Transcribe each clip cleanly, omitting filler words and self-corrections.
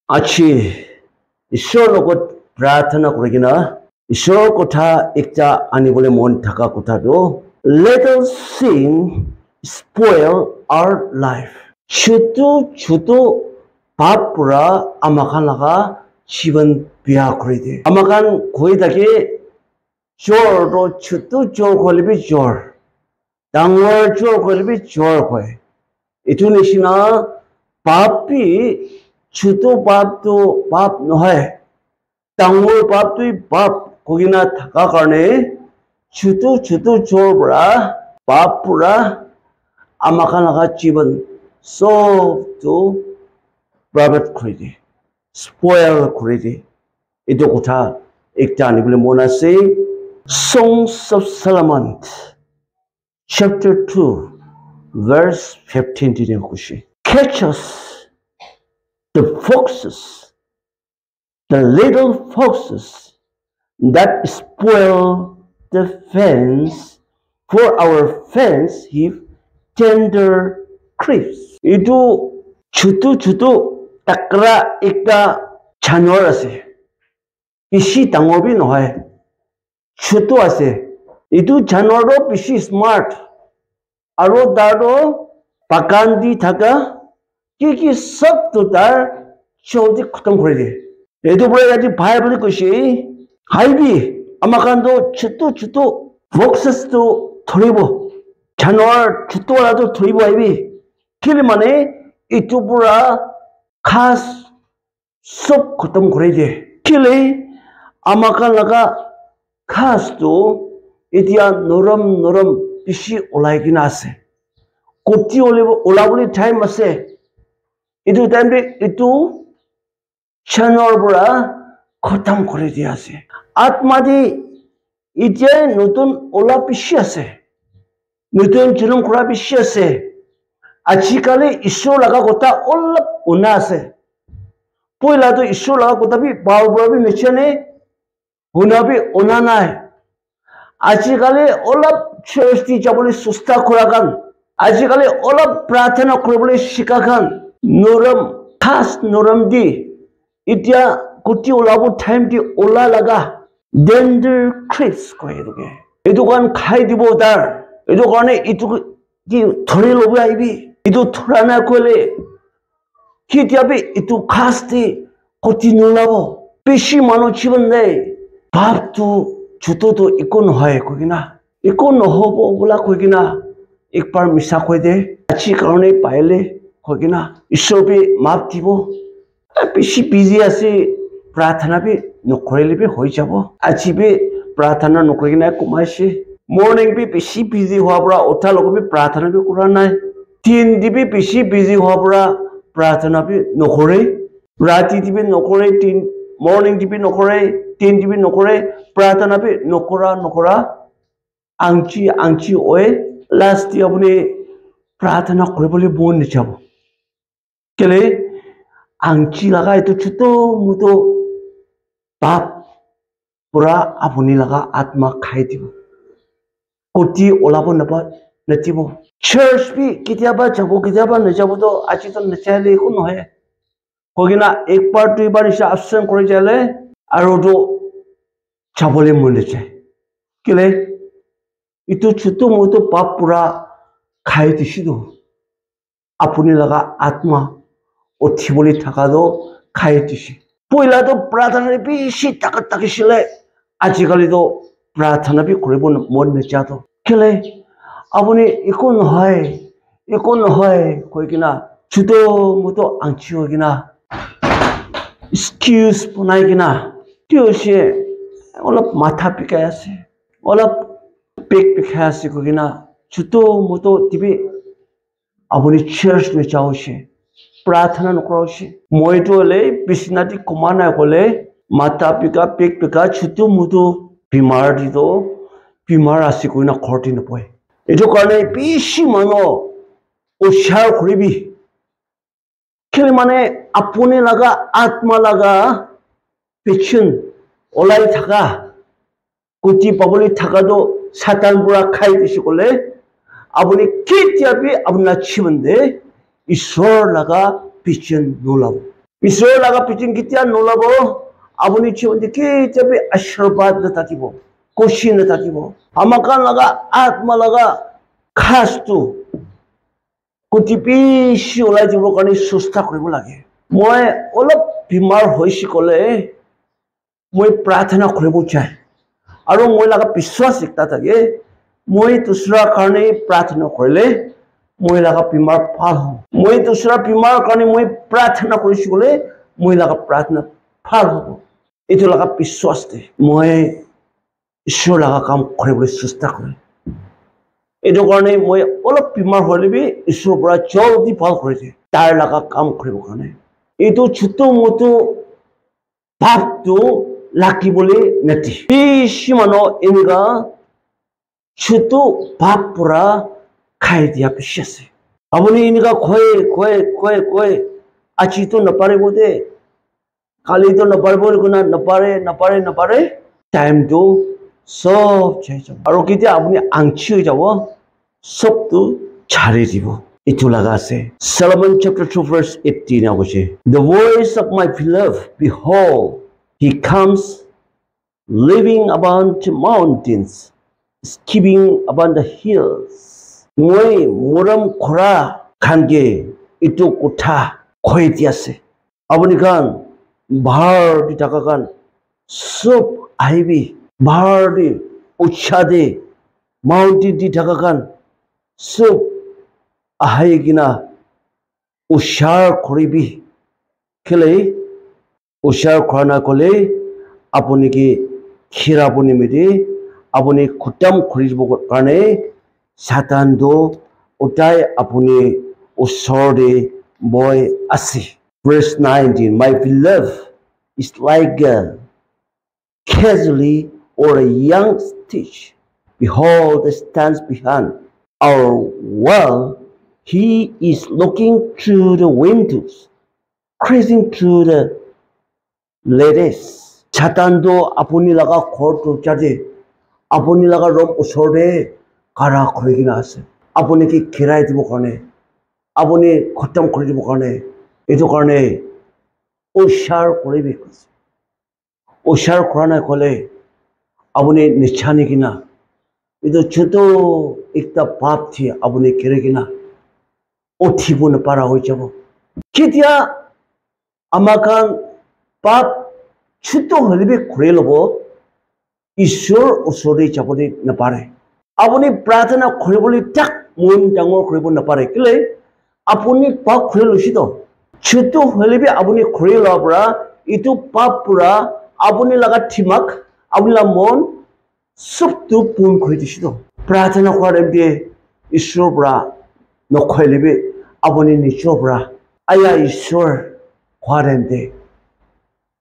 अच्छी ईश्वर लोगों प्रार्थना करेगिना ईश्वर को था एक चा आने बोले मन थका को था दो little sin spoil our life chutu पाप पूरा अमाकान लगा जीवन बिया करे दे अमाकान कोई तके जोर रो chutu जोर कोले भी जोर डांगर जोर कोले भी जोर कोई इतु निशिना पापी chutu पाप तो पाप नहीं डांगर पाप तो पाप कोगिना थका करने chutu जोर बड़ा पाप पूरा अमाकान लगा जीवन so तो प्राप्त करेगी, spoil करेगी, इधर कुथा एक जाने के लिए मोना से Songs of Solomon, chapter 2, verse 15 दिने कुशी catch us the foxes, the little foxes that spoil the fence for our fence heap tender creeps. itu chutu takra ekta janwar ase bishi dangor bi nohoy chutu ase itu janwar ro bishi smart aro daro bagan di thaka ki sab to tar chodi khatam kore de etu bole aji bhai bole koshi haibi amakan do chutu foxes to thoribo janwar chutu wala to thoribo haibi kile mane itu pura khas sob khatam kore de kile amakan laga khas to itia noram bishi olai kina ase koti olabuli time ase itu time de itu chanor pura khatam kore de ase atma di itia notun ola bishi ase notun jinong kora bishi ase आजकल ईश्वर लगा कोता ओल्लप उन्ना से पहला तो ईश्वर लगा कोता भी बावबरा भी निचने उन्ना भी उन्ना ना है आजकल ओल्लप चर्ची जाबले सुस्ता खुराकान आजकल ओल्लप प्रार्थना करबले शिकाकान नरम खास नरम दी इतिया कुटी ओलाबो टाइम दी ओला लगा डेंजर क्रिप्स कहे दोगे इदु कान खाई दिबो दार इदु काने इतु की थोड़ी लोबे IB itu thurana kole kitiabe itu khasti continue labo bishi mano jiban nei bab tu chuto to ikon hoy kogina ikon hobo bola kogina ek bar misa koi de achi karone paile kogina ishor bi map dibo bishi busy ase प्रार्थना भी नखरेले भी होई जाबो आजि भी प्रार्थना नखरेगिना कुमाइसे morning भी बिशी busy हुआ बरा उठा लोग भी प्रार्थना भी करा नाय तीन दी भी बिशी बिजी हुआ बरा प्रार्थना भी नखरे राति दी भी नखरे तीन मॉर्निंग दी भी नखरे तीन दी भी नखरे प्रार्थना भी नखरा आंची ओए लास्ट दी अपने प्रार्थना करे बोले बोन जाबो केले आंची लगा तो छुतो मुतो पाप पूरा अपनी लगा आत्मा खाई दिबो कोटी ओलाबो नबा नतिबो चर्च भी किताबा किताबा न जाबो तो आछि तो नचाले को नहे कोगिना एक बार दुई बार इसे अब्सेंट करे जाले आरो तो जाबले मन जाय केले इतो छुतो मोतो पाप पूरा खाई दिसिदो अपनी लगा आत्मा ओथिबोली थाकादो खाई दिसि पहिला तो प्रार्थना बेसि ताकिसिले आजिकालि तो प्रार्थना भी करिबो मन नजातो केले अपनी एको नहय कइकिना छुतो मुतो आंची होगिना एक्सक्यूज बनाइकिना त्योसे अलप माथा पिकाय आसे अलप पेक पिकाय आसे कइकिना छुतो मुतो तिबे अपनी चर्च में जाओसे प्रार्थना नकराओसे মই तो ले बिसनाति कमाना कोले माथा पिका पेक पिका छुतो मुतो बीमार दी तो बीमार आसी कोई ना खर्टी न पाए इतो कारणे बेसि मानो उशार करिबी केले माने अपने लगा आत्मा लगा पेशन ओलाई थाका कुटी पाबली थाका दो सातान बुरा खाई दिसि कोले अपने केतियाबी अपना जीवन दे ईश्वर लगा पेशन नोलाबो ঈশ্বৰ লগা পিঠিং কেতিয়া নোলাব আপুনি জীৱনত কেতিয়াবা আশীৰ্বাদ নাথাকিব খুশি নাথাকিব আমাৰ লগা আত্মা লগা খাসটো কোটি বেছি ওলাই যাবৰ কাৰণে চেষ্টা কৰিব লাগে মই অলপ বিমাৰ হৈছি ক'লে মই প্ৰাৰ্থনা কৰিব চাই আৰু মই লগা বিশ্বাস একটা থাকে মই দুসৰাৰ কাৰণে প্ৰাৰ্থনা কৰিলে মই লগা বিমাৰ ভাল হওঁ মই দুসৰাৰ বিমাৰ কাৰণে মই প্ৰাৰ্থনা কৰিছো ক'লে মই লগা প্ৰাৰ্থনা ভাল হ'ব এইটো লগা বিশ্বাস দে মই ঈশ্বৰ লগা কাম কৰিবলৈ চেষ্টা কৰিম এইটো কাৰণে মই অলপ বিমাৰ হ'লে বি ঈশ্বৰৰ পৰা জলদি ভাল কৰি দিয়ে তাৰ লগা কাম কৰিবৰ কাৰণে এইটো ছোট মোটো ভাৱটো ৰাখিবলৈ নেতি বেছি মানুহ এনেকুৱা ছোট ভাৱ পৰা খাই দিয়া বেছি আছে আপুনি এনেকুৱা কয় আজিতো নাপাৰিব দে কালিতো নাপাৰিব নাপাৰে টাইমটো সব চাই যাব আৰু কেতিয়া আপুনি আংশি হৈ যাব সবটো ছাড়ি দিব এইটো লগা আছে Solomon chapter 2 verse 18 কৈছে The voice of my beloved behold he comes living about the mountains skipping about the hills মই মৰম কৰা খানকে এইটো কথা কৈ দি আছে আপুনি কান ভাৰ দি থকা কান সব আহিবি ভাৰ দি উৎসাহ দি মাউণ্টেন দি থকা কান সব আহি কিনা উৎসাহ কৰিবি কেলে উৎসাহ কৰা নকলে আপুনি কি খিৰাব নিমিতে আপুনি খতম কৰিব কাৰণে সাতানটো উঠাই আপুনি ওচৰতে বৈ আছে verse 19 my beloved is like a casually or a young stitch behold that stands behind our wall he is looking through the windows gazing through the lattice সাতানটো আপুনি লগা ঘৰটো যাতে আপুনি লগা ৰুম ওচৰতে কাৰা কৰি কিনা আছে আপুনি কি খিৰাই দিব কাৰণে আপুনি খতম কৰি দিব কাৰণে এইটো কাৰণে উৎসাহ কৰিবি উৎসাহ কৰা নাই ক'লে আপুনি নিশ্চানি কিনা এইটো ছোট একটা পাপ থি আপুনি কেৰে কিনা উঠিব নপাৰা হৈ যাব কেতিয়া আমাৰ পাপ ছোট হ'লে ঘূৰি ল'ব ঈশ্বৰ ওচৰতে যাবলৈ নাপাৰে আপুনি প্ৰাৰ্থনা কৰিবলৈ তাক মন ডাঙৰ কৰিব নাপাৰে কেলে আপুনি পাপ ঘূৰি লৈছিল ছোট হ'লে আপুনি ঘূৰি লোৱাৰ পৰা এইটো পাপ পৰা আপুনি লগা ঠিমাক আপুনি মন সবটো পূৰ্ণ কৰি দিছিল প্ৰাৰ্থনা কৰাৰ ঈশ্বৰৰ পৰা নকৰিলে আপুনি নিজৰ পৰা আয়া ঈশ্বৰ হোৱাৰে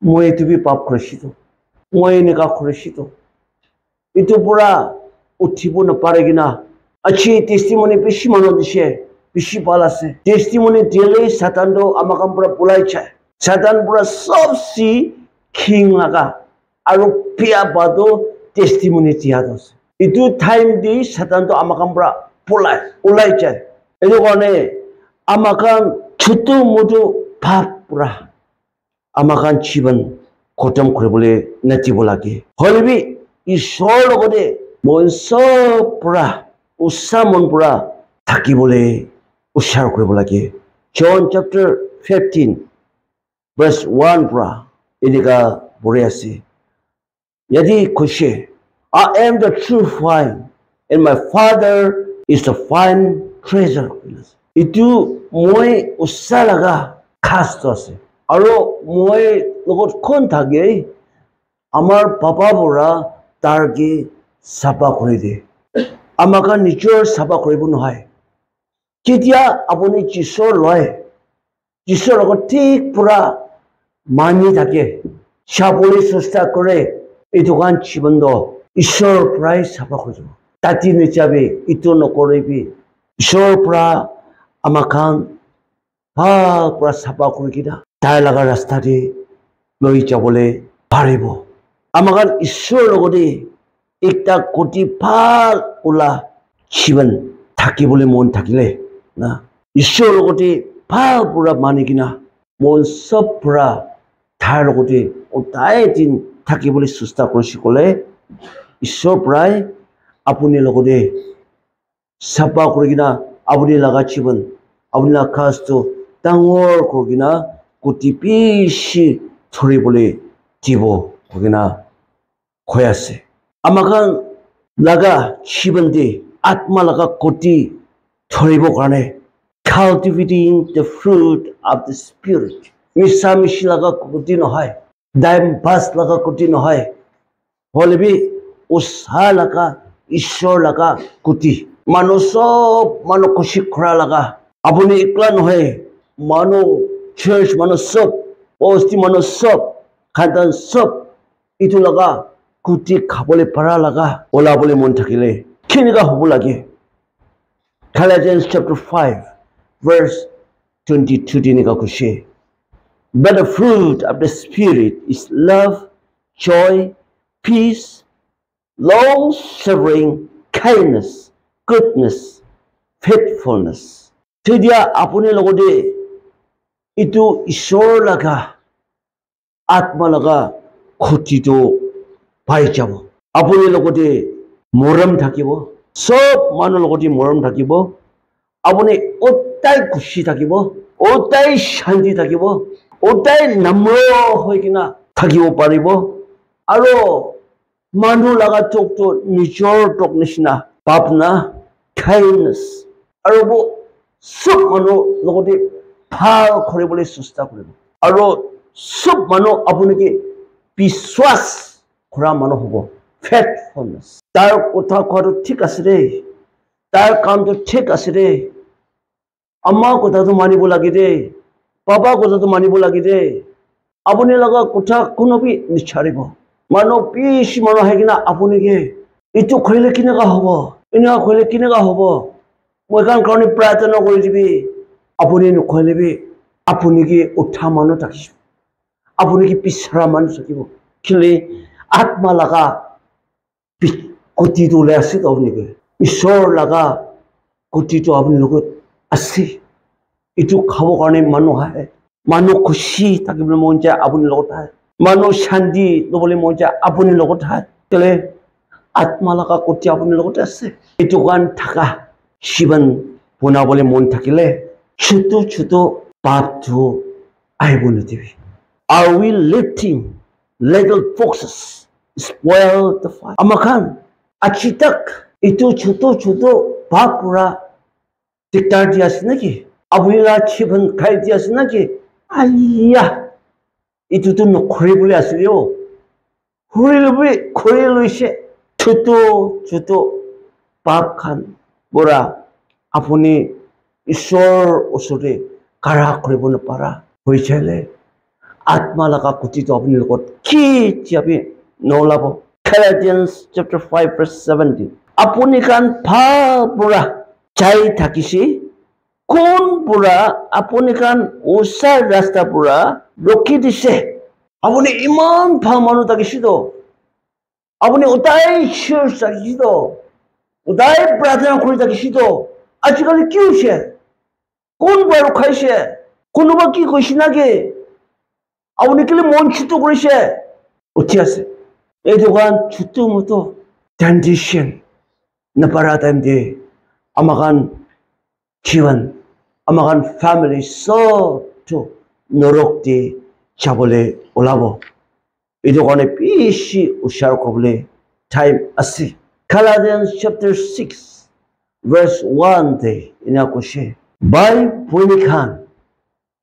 মই এইটো পাপ কৰিছিলোঁ মই এনেকুৱা কৰিছিলোঁ এইটো পৰা উঠিব নাপাৰে কিনা আজি টেষ্টিমনি বেছি মানুহ দিছে বেছি ভাল আছে টেষ্টিমনি দিলে সাতানটো আমাক পৰা পলাই যায় সাতান পৰা সবচে খিং লগা আৰু পিয়া বাদো টেষ্টিমনি দিয়া আছে এইটো টাইম দি সাতানটো আমাক পৰা ওলাই যায় এইটো কাৰণে আমাক ছোট মোটো ভাৱ পৰা আমাক জীৱন খতম কৰিবলৈ নেতিব লাগে হ'লেবি ঈশ্বৰৰ লগতে মন সব পৰা উৎসাহ মন পৰা থাকিবলৈ উৎসাহ কৰিব লাগে John chapter 15 verse 1 পৰা এনেকুৱা পঢ়ি আছে ইয়াতে কৈছে I am the true vine and my father is the vine treasure এইটো মই উৎসাহ লগা খাসটো আছে আৰু মই লগত কোন থাকে আমাৰ পাপা পৰা তাৰকে চাফা কৰি দিয়ে আমাক নিজৰ চাফা কৰিব নহয় কেতিয়া আপুনি যীশুৰ লয় যীশুৰ লগত ঠিক পুৰা মানি থাকে চাবলৈ চেষ্টা কৰে এইটো কাৰণ জীৱনটো ঈশ্বৰৰ পৰাই চাফা কৰি যাব তাতি নিচাবি ইটো নকৰিবি ঈশ্বৰৰ পৰা আমাক ভাল পৰা চাফা কৰি কিনা তাৰ লগা ৰাস্তাতে লৈ যাবলৈ পাৰিব আমাক ঈশ্বৰৰ লগতে একটা কোটি ভাল ওলা জীৱন থাকিবলৈ মন থাকিলে না ঈশ্বৰৰ লগতে ভাল পুৰা মানি কিনা মন সব পৰা তাৰ লগতে ওটাই দিন থাকিবলৈ চেষ্টা কৰিছে ক'লে ঈশ্বৰ পৰাই আপুনি লগতে চাফা কৰি কিনা আপুনি লগা জীৱন আপুনি লগা কাজটো ডাঙৰ কৰি কিনা কোটি পিছি ধৰিবলৈ দিব কৰি কিনা কৈ আছে আমাক লগা জীৱন দি আত্মা লগা কোটি ধৰিব কাৰণে cultivating the fruit of the spirit মিছা মিছি লগা কোটি নহয় দাইম বাছ লগা কোটি নহয় হলেবি উৎসাহ লগা ঈশ্বৰ লগা কোটি মানুহ সব মানুহ খুশি কৰা লগা আপুনি একলা নহয় মানুহ চাৰ্চ মানুহ সব বস্তি মানুহ সব খানদান সব ইটো লগা কোটি খাবলৈ পাৰা লগা ওলাবলৈ মন থাকিলে কেনেকুৱা হ'ব লাগে Galatians chapter 5 verse 22 তেনেকুৱা কৈছে But the fruit of the Spirit is love, joy, peace, long-suffering, kindness, goodness, faithfulness. তেতিয়া আপুনি লগতে ইটো ঈশ্বৰ লগা আত্মা লগা খুঁটিটো পাই যাব আপুনি লগতে মৰম থাকিব সব মানুহ লগতে মৰম থাকিব আপুনি ওটাই খুশি থাকিব ওটাই শান্তি থাকিব ওটাই নম্ৰ হৈ কিনা থাকিব পাৰিব আৰু মানুহ লগা চোকটো নিজৰ টক নিচিনা ভাৱনা kindness আৰু সব মানুহ লগতে ভাল কৰিবলৈ চেষ্টা কৰিব আৰু সব মানুহ আপুনি বিশ্বাস কৰা মানুহ হ'ব faithfulness তাৰ কথা কোৱাটো ঠিক আছে দেই তাৰ কামটো ঠিক আছে দেই আমাৰ কথাটো মানিব লাগে দেই বাবা কথাটো মানিব লাগে দেই আপুনি লগা কথা কোনোবি নিচাৰিব মানুহ পিছ মানুহ আহি কিনা আপুনি এইটো কৰিলে কেনেকুৱা হ'ব এনেকুৱা কৰিলে কেনেকুৱা হ'ব মই কাৰণে প্ৰাৰ্থনা কৰি দিবি আপুনি নকৰিলেবি আপুনি উঠা মানুহ থাকিব আপুনি পিছৰা মানুহ থাকিব কেলে আত্মা লগা কোটিটো ওলাই আছে আপুনি ঈশ্বৰ লগা কোটিটো আপুনি লগত আছে এইটো খাব কাৰণে মানুহ আহে মানুহ খুশি থাকিবলৈ মন যায় আপুনি লগত আহে মানুহ শান্তি ল'বলৈ মন যায় আপুনি লগত আহে কেলে আত্মা লগা কোটি আপুনি লগতে আছে এইটো কাৰণে থাকা জীৱন বনাবলৈ মন থাকিলে ছোট ছোট পাপটো আহিব নিদিবি Are we letting little foxes spoil the fire? Amakan achitak itu choto papura diktar dia senaki. Abula chiban kai dia senaki. Ayah itu tu nukuri boleh asilio. Kuri luishe choto pap kan bora apuni ishor usure kara kuri bona para hoi chale. আত্মা লগা কোটিটো আপুনি লগত কেতিয়াবি নলাব Galatians chapter 5 verse 17 আপুনি কান ভাল পুৰা চাই থাকিছে কোন পুৰা আপুনি কান ওচৰ ৰাস্তা পুৰা ৰখি দিছে আপুনি ইমান ভাল মানুহ থাকিছিল আপুনি ওটাই চিৰ থাকিছিল ওটাই প্ৰাৰ্থনা কৰি থাকিছিল আজিকালি কি হৈছে কোন বাৰু খাইছে কোনোবা কি কৈছে নাকি আপুনি কেলে মন ছোট কৰিছে উঠি আছে এই দোকান ছোট মতো ট্ৰেডিশন নাপাৰা টাইম দিয়ে আমাকান জীৱন আমাকান ফ্যামিলি সবটো নৰক দি যাবলৈ ওলাব এই দোকানে বেছি উচ্চাৰ কৰিবলৈ টাইম আছে Galatians chapter 6 verse 1 দে এনে কৈছে বাই ভূমিখান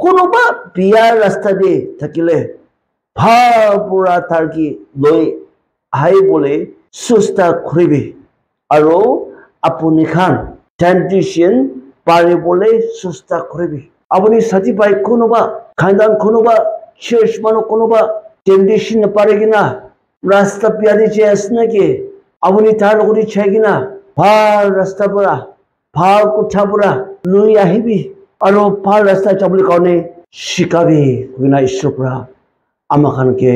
কোনোবা বিয়াৰ ৰাস্তা দি থাকিলে ভাল পুৰা তাৰকি লৈ আহিবলৈ চেষ্টা কৰিবি আৰু আপুনি খান ট্ৰেডিশন পাৰিবলৈ চেষ্টা কৰিবি আপুনি সাথী পাই কোনোবা খানদান কোনোবা চাৰ্চ মানুহ কোনোবা ট্ৰেডিশন নাপাৰে কিনা ৰাস্তা পিয়াদি যে আছে নেকি আপুনি তাৰ লগতে চাই কিনা ভাল ৰাস্তা পৰা ভাল কোঠা পৰা লৈ আহিবি আৰু ভাল ৰাস্তা যাবলৈ কাৰণে শিকাবি কিনা ঈশ্বৰ পৰা আমাখানকে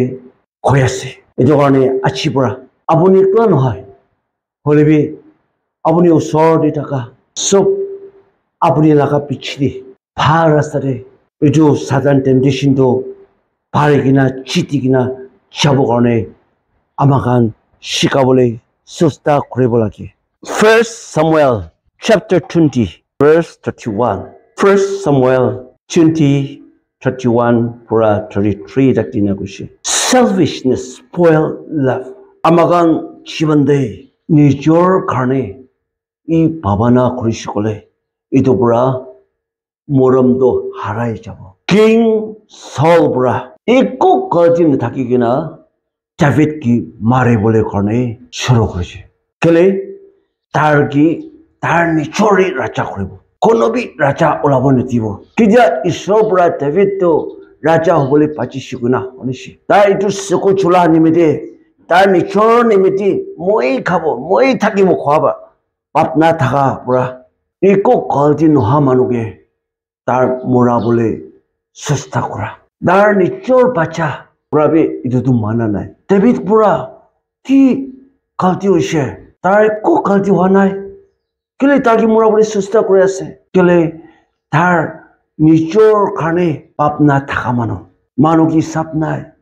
কৈ আছে এইটো কাৰণে আজি পৰা আপুনি একলা নহয় হলেবি আপুনি ওচৰতে থকা সব আপুনি লগা পিছদি ভাল ৰাস্তাতে Itu Satan temptation to parigina chitigina chabogane amakan shikabole susta krebolaki. 1 Samuel chapter 20 verse 31. 1 Samuel 20 31 pura 33 daktina kushi. Selfishness spoil love. Amakan chibande nijor karne 이 바바나 그리시골에 이도브라 모름도 하라이 잡어 king Saul브라 이꼭 거짓는 닦이기나 다윗기 말해 볼래 거네 서로 그러지 그래 달니 초리 라자 그리고 고노비 라자 올라보는 디보 기자 이소브라 다윗도 라자 호볼래 빠지시구나 어느시 나 이도 쓰고 줄라 님이디 달니 초님이디 뭐이 가보 뭐이 타기 뭐 과봐 Papna thaka pura iko kalti noha manuge tar mora bole susta kura dar ni chor bacha pura be itu tu mana nai David pura ki kalti hoise tar ko kalti hoa nai kele tar ki mora bole susta kura ase kele tar ni chor khane papna thaka manu ki sap nai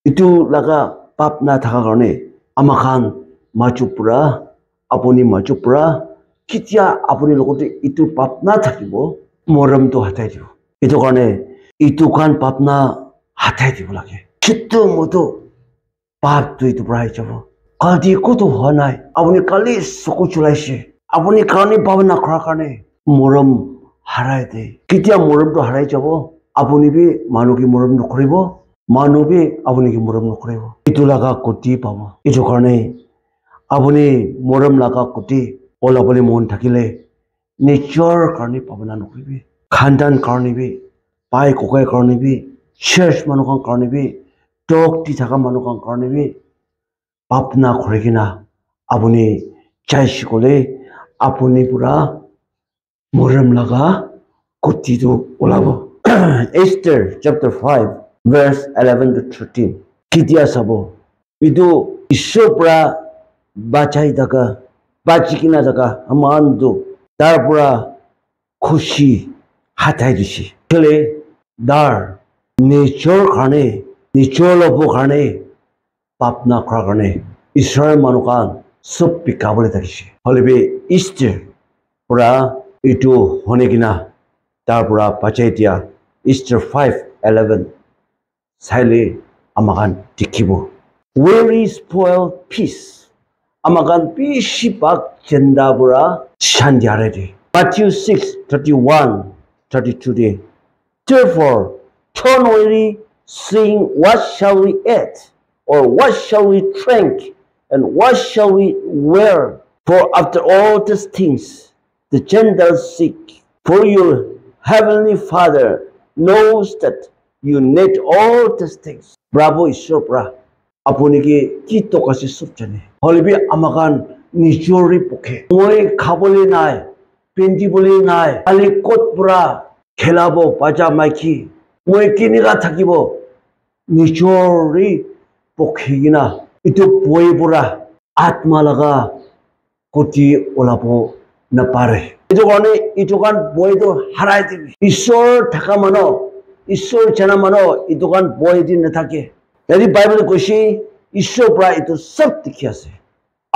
itu laga papna thaka karone amakhan machu pura apuni machu pura Kitya apuni lokote itu papna thakibo moram to hatai dibo itu karone itu kan papna hatai dibo lage chitto moto pap tu itu brai jabo kalti ko to honai apuni kali soko chulaise apuni kani bhavana khara karne moram harai de kitya moram to harai jabo apuni bi manu ki moram nokribo manu bi apuni ki moram nokribo itu laga koti pabo itu karone apuni moram laga koti Ola bole mon thakile nature karni pabana nokribi khandan karni bi pai kokai karni bi church manukan karni bi dog ti thaka manukan karni bi papna khorigina abuni chaishi kole apuni pura moram laga koti tu olabo Esther chapter 5 verse 11 to 13 kitia sabo idu ishopra bachai daga 바치기나 자가 아만도 달부라 खुशी हाथाई दिशी चले दार nature खाने nature लोगों खाने पापना खा खाने ईश्वर मानुकान सब पिकाबले तकिशी हले बे ईस्टर पूरा इटू होने की ना दार पूरा पचाइतिया Easter 5:11 साइले अमाकान दिखिबो very spoiled peace Amagan Pishipak Chendabura Shandyaredi. Matthew 6:31-32. Therefore, turn weary, saying, what shall we eat? Or what shall we drink? And what shall we wear? For after all these things, the Gentiles seek. For your heavenly Father knows that you need all these things. Bravo Ishopra. Apuniki kito kasi subjane. Holibi amakan nijori poke. Moi kaboli nai, pendi boli nai, ali kot pura, kelabo baja maiki. Moi kiniga takibo nijori poke gina. Itu boy pura atma laga koti olapo napare. Itu kan boy itu harai tibi. Isor thakamano, isor janamano itu kan boy di natake. Jadi Bible koshi ईश्वर प्रा इतो सब दिखिया से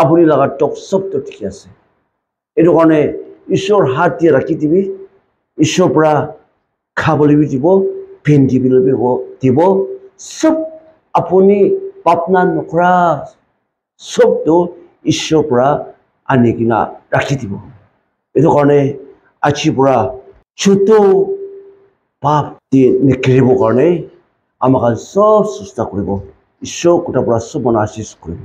अपनी लगा talk सब तो दिखिया से इतो कौने ईश्वर हाथ दिए रखी थी भी ईश्वर प्रा खाबली भी दिबो पेंटी भी लबी हो दिबो सब अपनी पापना नखरा सब तो ईश्वर प्रा आने की ना रखी दिबो इतो कौने अच्छी प्रा छुटो पाप दी निकलेबो कौने आमकान सब सुस्ता करिबो ঈশ্বর কোটা পৰা সব আশীষ কৰিব